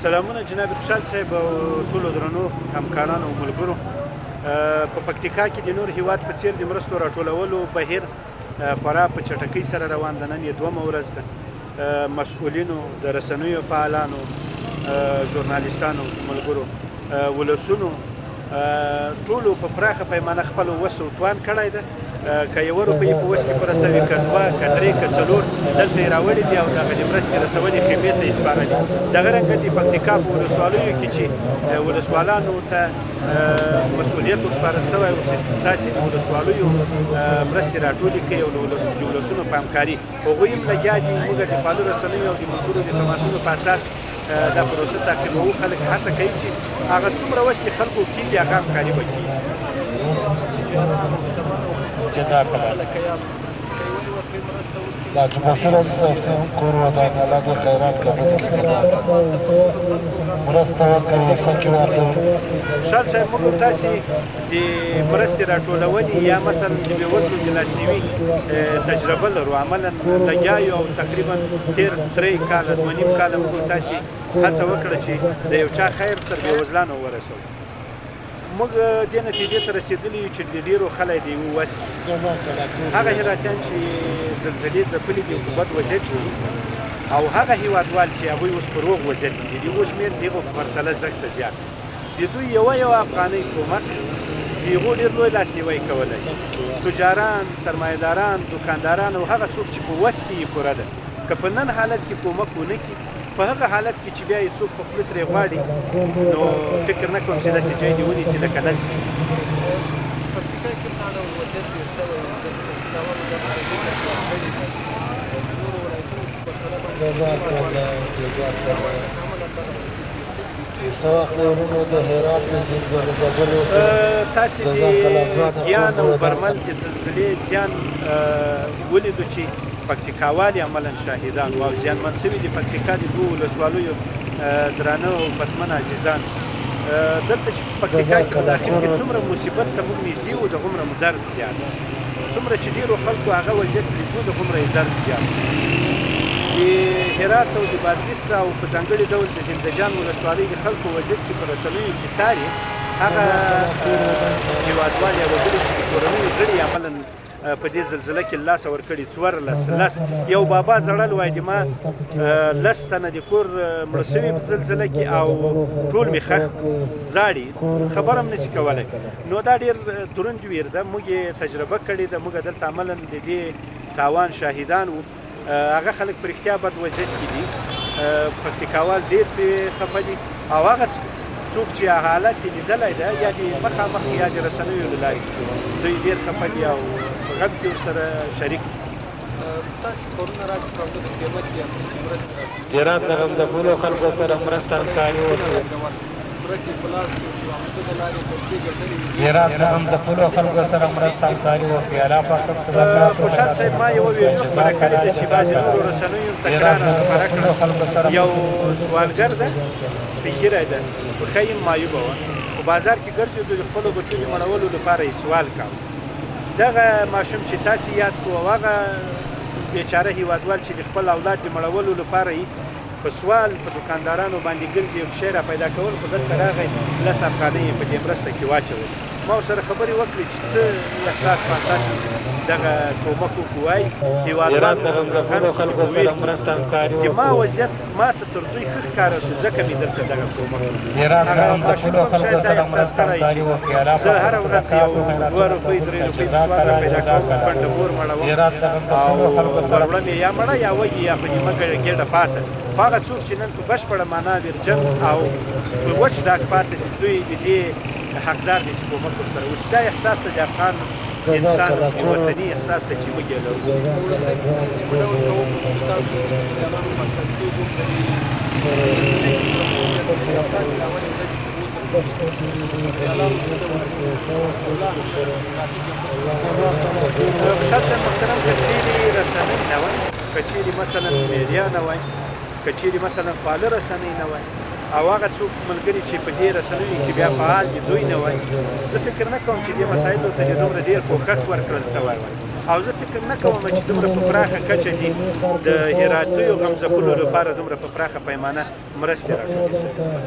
سلامونه جناب خوشحال صاحب او ټولو درنو همکارانو او ملګرو. په پکتیکا کې د نور هیواد په څیر د مرستو راټولولو بهیر خورا په چټکۍ سره روان ده. نن یې دومه ورځ ده. مسؤلینو، د رسنیو فعالانو، ژورنالیستانو، ملګرو، ولسونو ټولو په پراخه پیمانه خپل وس او توان کړی ده. که یوه روپۍ په وس کې پوره سوي، که دوه، که درې، که څلور دلته یې راوړي دي او دغه د مرستې رسونې خیمې ته یې سپارلي. دغه رنګه د پکتیکا په ولسوالیو کې چې ولسوالانو ته مسؤلیت ورسپارل شوی و چې تاسې د ولسوالیو مرستې راټولې کړئ او د ولسونو په همکاري هغوی هم لګیا دي. موږ د فعالو رسنیو او د ملګرو د تماسونو په اساس دا پروسه تعقیبوو. خلک هڅه کوي چې هغه څومره وس چې خلکو کېږي هغه همکاري به کېږي. جزاک الله مفسر عزیز صاحب سے هم کور ودان الله دې خیرات قبول کړي. مرسته وکړئ څنګه واخلئ. خوشحال صاحب موږ تاسې د مرستې راټولونې یا مثلا د بېوزلو د لاسنیوي تجربه لرو. عملا لګیا یو او تقریبا تېر 3 کاله 2.5 کاله موږ تاسې هڅه وکړه چې د یو چا خیر تر بېوزلانو ورسوو. موږ دې نتیجې ته رسېدلي یو چې د ډېرو خلک د یوه وس هغه هراتیان چې زلزلې ځپلي دي په بد وضعیت کې دي او هغه هېوادوال چې هغوی اوس په روغ وضعیت کې دي د هغو شمېر د هغو په پرتله زښته زیات. د دوی یوه افغانۍ کومک د هغو ډېر لوی لاسنیوی کولی شي. تجاران، سرمایهداران، دوکانداران او هغه څوک چې په وس کې یې پوره ده که په نن حالت کې کومک ونه کړي، په هغه حالت کې چې بیا یې څوک په خوله ترې غواړي نو فکر نه کوم چې داسې ځای دې ونیسي لکه دلسي. پکتیکا کې دا ډول وضعیت تېر شوی و. د پکتیکاوالو د عربي کړۍ ده نورو ولایتونو کې پرتله څه وخت دی وروڼو د هرات د زلزلو تاسې د ګیان او برمل کې سلسلې زیان ولیدو چې پکتیکاوالي عملا شاهدان وو او زیانمن شوي د پکتیکا د دوو ولسوالیو درانه او پتمن عزیزان. دلته چې پکتیکا کې په داخل کې څومره مصیبت ته موږ نږدې وو دغومره مو درد زیات. څومره چې ډېرو خلکو هغه وضعیت لیدو دغومره یې درد زیات. د هرات او د بادغیس او په ځانګړي ډول د زندجان ولسوالۍ د خلکو وضعیت چې په رسنیو کې څاري هغه هېوادوال یا وګړي چې د کورنیو غړي عملا په دې زلزله کې لاس ورکړي 14 یو بابا زړل وای د ما 10 تنه د کور مړه شوي په زلزله کې او ټول مې ښخ زاړي خبره هم نشي کولی. نو دا ډېر دروند ویر ده. موږ یې تجربه کړې ده. موږ دلته عملا د دې تاوان شاهدان وو. هغه خلک په رښتیا بد وضعیت کې دي. پکتیکاوال ډېر پرې خفه دي او هغه څوک چې هغه حالت یې لیدلی ده یا د مخامخ یا د رسنیو له لارې دوی ډېر خفه دي او په غم کې ورسره شریک دي. تاسې پرونه راسې په همدغه خیمه کې یاست چې مرسته هرات له غمځپلو خلکو سره مرسته همکاري وکړئ. ورکې په لاس کې په همدغه لارې پیسې ګټلې وي. هرات له غمځپلو خلکو سره مرسته همکاري وکړئ. الله پاک هم صدقات خوشحال صاحب ما یوه ویډیو خپره کړې ده چې بعضې نورو رسنیو تکرار خپره کړه. یو سوالګر ده، سپین ږیری ده، ښه یې معیوبه وه، په بازار کې ګرځېدو د خپلو بچو د مړولو لپاره یې سوال کاوه. دغه ماشوم چې تاسې یاد کړو او هغه بېچاره هېوادوال چې د خپل اولاد د مړولو لپاره یې په سوال په دوکاندارانو باندې ګرځي یو شی را پیدا کول، خو دلته راغی 10 افغانۍ یې په دې مرسته کې واچولې. ما ورسره خبرې وکړې چې څه احساس په اساس دغه کومک وکړو. هرات له غمځپلو خلکو سره مرسته همکاري وکړو. ما وکړئ. وضعیت ما ته تر دوی ښه ښکاره شو ځکه مې دلته دغه کومک وکړو. هرات له غمځپلو خلکو سره مرسته همکاري وکړئ. الله زه هره ورځ یو 2 روپۍ 3 روپۍ سوال را پیدا کوم، پنډه مور مړوم او وړه مې یا مړه یا وږې یا په نیمه ګېډه پاته. خو هغه څوک چې نن په بشپړه معنا ویرجن او په وچ ډاک پاتې دي دوی د دې حقدار دي چې کومک ورسره وشي. دا احساس ته د افغان انسان د وطني احساس ته چې موږ یې لرو. وروستی په ډول کوم چې تاسو خیالانو په استازیتوب هم د رسنۍ سره او تاسې د اولې ورځې تر اوسه خیالانو څه ډول الله خوشحال صاحب محترم، که چېرې رسنۍ نه وای، که چېرې مثلا میډیا نه وای، که چېرې مثلا فعاله رسنۍ نه وای او هغه څوک ملګري چې په دې رسنیو کې بیا فعال دي دوی نه وای، زه فکر نه کوم چې دې مسایلو ته دومره ډېر کوښښ ورکړل شوی وای او زه فکر نه کوم چې دومره په پراخه کچه دي د هراتیو غم ځپلو لپاره دومره په پراخه پیمانه مرستې راټولې شوې.